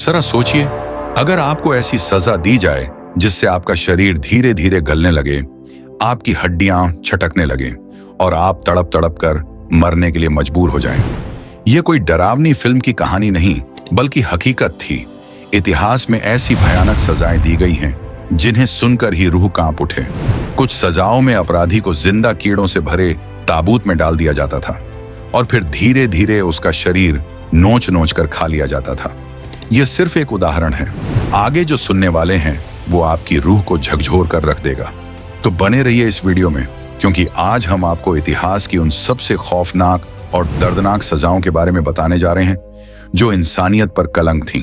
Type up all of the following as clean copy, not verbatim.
जरा सोचिए, अगर आपको ऐसी सजा दी जाए जिससे आपका शरीर धीरे धीरे गलने लगे, आपकी हड्डियां छटकने लगे और आप तड़प तड़प कर मरने के लिए मजबूर हो जाएं। यह कोई डरावनी फिल्म की कहानी नहीं, बल्कि हकीकत थी। इतिहास में ऐसी भयानक सजाएं दी गई हैं जिन्हें सुनकर ही रूह कांप उठे। कुछ सजाओं में अपराधी को जिंदा कीड़ों से भरे ताबूत में डाल दिया जाता था और फिर धीरे धीरे उसका शरीर नोच नोच कर खा लिया जाता था। यह सिर्फ एक उदाहरण है, आगे जो सुनने वाले हैं वो आपकी रूह को झकझोर कर रख देगा। तो बने रहिए इस वीडियो में, क्योंकि आज हम आपको इतिहास की उन सबसे खौफनाक और दर्दनाक सजाओं के बारे में बताने जा रहे हैं जो इंसानियत पर कलंक थीं।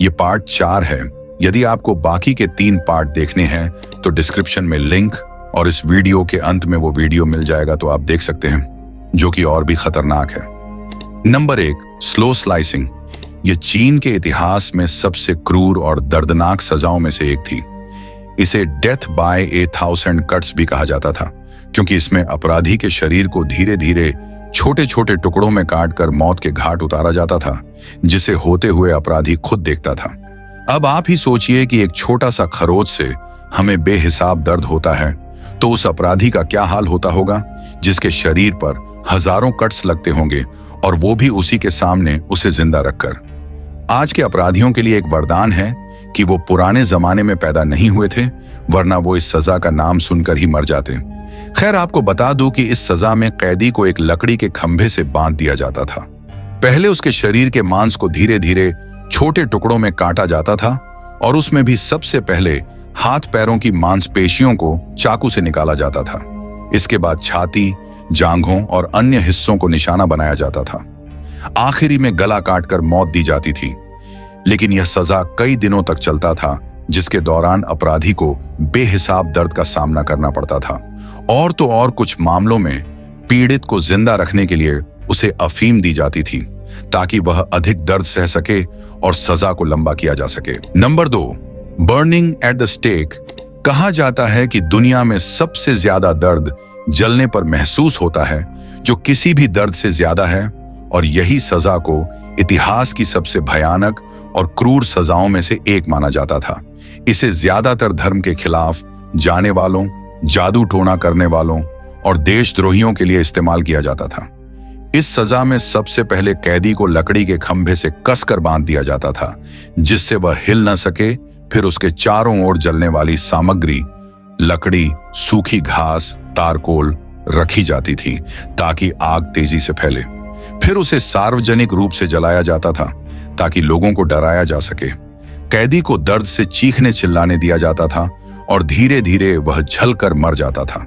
ये पार्ट 4 है। यदि आपको बाकी के 3 पार्ट देखने हैं तो डिस्क्रिप्शन में लिंक और इस वीडियो के अंत में वो वीडियो मिल जाएगा, तो आप देख सकते हैं, जो कि और भी खतरनाक है। Number 1, slow slicing. ये चीन के इतिहास में सबसे क्रूर और दर्दनाक सजाओं में से एक थी। इसे डेथ बाय 1000 कट्स भी कहा जाता था, क्योंकि इसमें अपराधी के शरीर को धीरे धीरे छोटे छोटे टुकड़ों में काटकर मौत के घाट उतारा जाता था, जिसे होते हुए अपराधी खुद देखता था। अब आप ही सोचिए कि एक छोटा सा खरोच से हमें बेहिसाब दर्द होता है, तो उस अपराधी का क्या हाल होता होगा जिसके शरीर पर हजारों कट्स लगते होंगे, और वो भी उसी के सामने उसे जिंदा रखकर। आज के अपराधियों के लिए एक वरदान है कि वो पुराने जमाने में पैदा नहीं हुए थे, वरना वो इस सजा का नाम सुनकर ही मर जाते। खैर, आपको बता दूं कि इस सजा में कैदी को एक लकड़ी के खंभे से बांध दिया जाता था। पहले उसके शरीर के मांस को धीरे धीरे छोटे टुकड़ों में काटा जाता था और उसमें भी सबसे पहले हाथ पैरों की मांसपेशियों को चाकू से निकाला जाता था। इसके बाद छाती, जांघों और अन्य हिस्सों को निशाना बनाया जाता था। आखिरी में गला काटकर मौत दी जाती थी। लेकिन यह सजा कई दिनों तक चलता था, जिसके दौरान अपराधी को बेहिसाब दर्द का सामना करना पड़ता था। और तो और कुछ मामलों में पीड़ित को जिंदा रखने के लिए उसे अफीम दी जाती थी, ताकि वह अधिक दर्द सह सके और सजा को लंबा किया जा सके। Number 2, burning at the stake. कहा जाता है कि दुनिया में सबसे ज्यादा दर्द जलने पर महसूस होता है, जो किसी भी दर्द से ज्यादा है, और यही सजा को इतिहास की सबसे भयानक और क्रूर सजाओं में से एक माना जाता था। इसे ज्यादातर धर्म के खिलाफ जाने वालों, जादू टोना करने वालों और देशद्रोहियों के लिए इस्तेमाल किया जाता था। इस सजा में सबसे पहले कैदी को लकड़ी के खंभे से कसकर बांध दिया जाता था, जिससे वह हिल न सके। फिर उसके चारों ओर जलने वाली सामग्री, लकड़ी, सूखी घास, तारकोल रखी जाती थी, ताकि आग तेजी से फैले। फिर उसे सार्वजनिक रूप से जलाया जाता था, ताकि लोगों को डराया जा सके। कैदी को दर्द से चीखने चिल्लाने दिया जाता था और धीरे धीरे वह जलकर मर जाता था।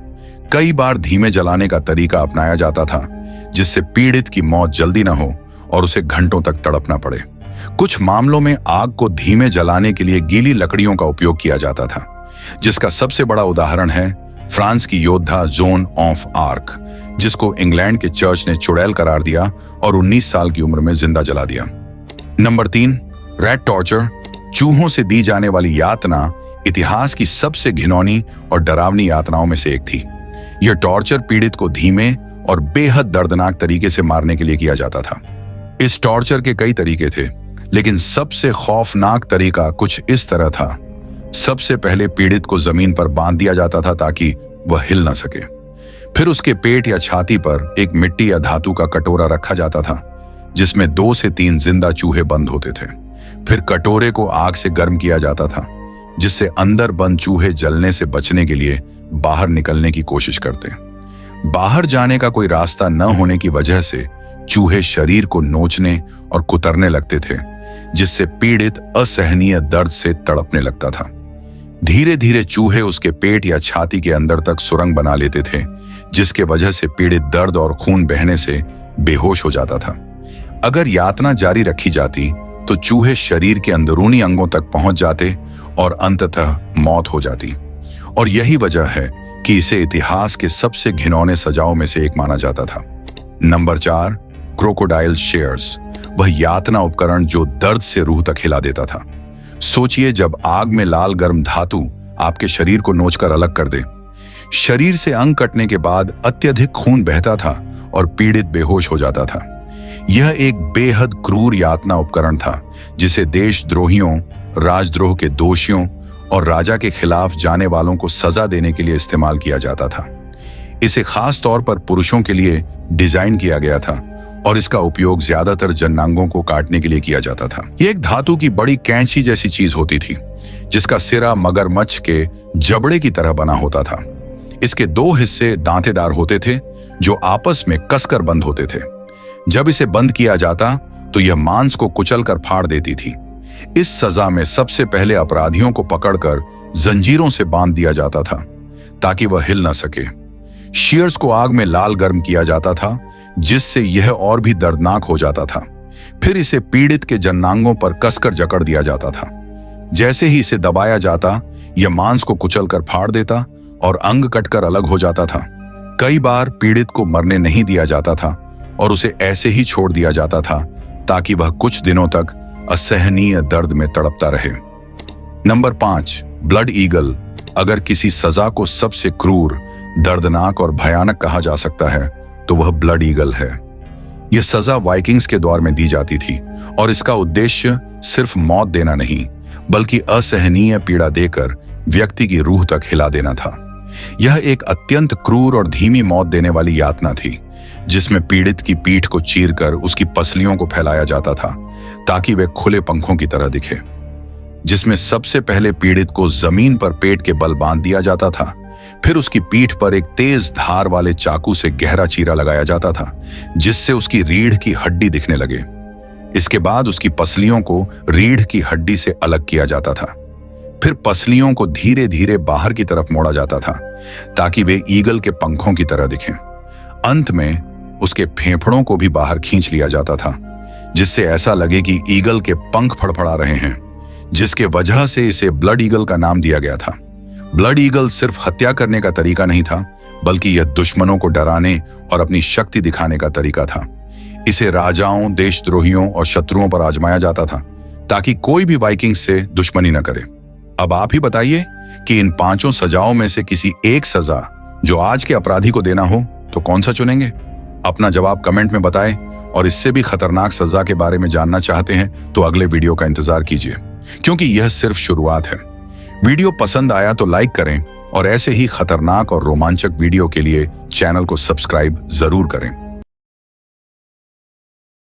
कई बार धीमे जलाने का तरीका अपनाया जाता था, जिससे पीड़ित की मौत जल्दी न हो और उसे घंटों तक तड़पना पड़े। कुछ मामलों में आग को धीमे जलाने के लिए गीली लकड़ियों का उपयोग किया जाता था, जिसका सबसे बड़ा उदाहरण है फ्रांस की योद्धा जोन ऑफ आर्क, जिसको इंग्लैंड के चर्च ने चुड़ैल करार दिया और 19 साल की उम्र में जिंदा जला दिया। Number 3, rat torture. चूहों से दी जाने वाली यातना इतिहास की सबसे घिनौनी और डरावनी यातनाओं में से एक थी। यह टॉर्चर पीड़ित को धीमे और बेहद दर्दनाक तरीके से मारने के लिए किया जाता था। इस टॉर्चर के कई तरीके थे, लेकिन सबसे खौफनाक तरीका कुछ इस तरह था। सबसे पहले पीड़ित को जमीन पर बांध दिया जाता था ताकि वह हिल न सके। फिर उसके पेट या छाती पर एक मिट्टी या धातु का कटोरा रखा जाता था, जिसमें 2 से 3 जिंदा चूहे बंद होते थे। फिर कटोरे को आग से गर्म किया जाता था, जिससे अंदर बंद चूहे जलने से बचने के लिए बाहर निकलने की कोशिश करते। बाहर जाने का कोई रास्ता न होने की वजह से चूहे शरीर को नोचने और कुतरने लगते थे, जिससे पीड़ित असहनीय दर्द से तड़पने लगता था। धीरे धीरे चूहे उसके पेट या छाती के अंदर तक सुरंग बना लेते थे, जिसके वजह से पीड़ित दर्द और खून बहने से बेहोश हो जाता था। अगर यातना जारी रखी जाती तो चूहे शरीर के अंदरूनी अंगों तक पहुंच जाते और अंततः मौत हो जाती। और यही वजह है कि इसे इतिहास के सबसे घिनौने सजाओं में से एक माना जाता था। Number 4, crocodile shares. वह यातना उपकरण जो दर्द से रूह तक हिला देता था। सोचिए, जब आग में लाल गर्म धातु आपके शरीर को नोचकर अलग कर दे। शरीर से अंग कटने के बाद अत्यधिक खून बहता था और पीड़ित बेहोश हो जाता था। यह एक बेहद क्रूर यातना उपकरण था जिसे देशद्रोहियों, राजद्रोह के दोषियों और राजा के खिलाफ जाने वालों को सजा देने के लिए इस्तेमाल किया जाता था। इसे खास तौर पर पुरुषों के लिए डिजाइन किया गया था और इसका उपयोग ज्यादातर जननांगों को काटने के लिए किया जाता था। यह एक धातु की बड़ी कैंची जैसी चीज होती थी जिसका सिरा मगरमच्छ के जबड़े की तरह बना होता था। इसके दो हिस्से दांतेदार होते थे जो आपस में कसकर बंद होते थे। जब इसे बंद किया जाता तो यह मांस को कुचलकर फाड़ देती थी। इस सजा में सबसे पहले अपराधियों को पकड़कर जंजीरों से बांध दिया जाता था ताकि वह हिल न सके। शीयर्स को आग में लाल गर्म किया जाता था जिससे यह और भी दर्दनाक हो जाता था। फिर इसे पीड़ित के जननांगों पर कसकर जकड़ दिया जाता था। जैसे ही इसे दबाया जाता यह मांस को कुचलकर फाड़ देता और अंग कटकर अलग हो जाता था। कई बार पीड़ित को मरने नहीं दिया जाता था और उसे ऐसे ही छोड़ दिया जाता था ताकि वह कुछ दिनों तक असहनीय दर्द में तड़पता रहे। Number 5, blood eagle. अगर किसी सजा को सबसे क्रूर, दर्दनाक और भयानक कहा जा सकता है तो वह ब्लड ईगल है। यह सजा वाइकिंग्स के दौर में दी जाती थी और इसका उद्देश्य सिर्फ मौत देना नहीं बल्कि असहनीय पीड़ा देकर व्यक्ति की रूह तक हिला देना था। यह एक अत्यंत क्रूर और धीमी मौत देने वाली यातना थी जिसमें पीड़ित की पीठ को चीरकर उसकी पसलियों को फैलाया जाता था ताकि वे खुले पंखों की तरह दिखे। जिसमें सबसे पहले पीड़ित को जमीन पर पेट के बल बांध दिया जाता था। फिर उसकी पीठ पर एक तेज धार वाले चाकू से गहरा चीरा लगाया जाता था जिससे उसकी रीढ़ की हड्डी दिखने लगे। इसके बाद उसकी पसलियों को रीढ़ की हड्डी से अलग किया जाता था। फिर पसलियों को धीरे धीरे बाहर की तरफ मोड़ा जाता था ताकि वे ईगल के पंखों की तरह दिखें। अंत में उसके फेफड़ों को भी बाहर खींच लिया जाता था जिससे ऐसा लगे कि ईगल के पंख फड़फड़ा रहे हैं, जिसके वजह से इसे ब्लड ईगल का नाम दिया गया था। ब्लड ईगल सिर्फ हत्या करने का तरीका नहीं था बल्कि यह दुश्मनों को डराने और अपनी शक्ति दिखाने का तरीका था। इसे राजाओं, देशद्रोहियों और शत्रुओं पर आजमाया जाता था ताकि कोई भी वाइकिंग्स से दुश्मनी न करे। अब आप ही बताइए कि इन 5 सजाओं में से किसी एक सजा जो आज के अपराधी को देना हो तो कौन सा चुनेंगे? अपना जवाब कमेंट में बताएं और इससे भी खतरनाक सजा के बारे में जानना चाहते हैं तो अगले वीडियो का इंतजार कीजिए क्योंकि यह सिर्फ शुरुआत है। वीडियो पसंद आया तो लाइक करें और ऐसे ही खतरनाक और रोमांचक वीडियो के लिए चैनल को सब्सक्राइब जरूर करें।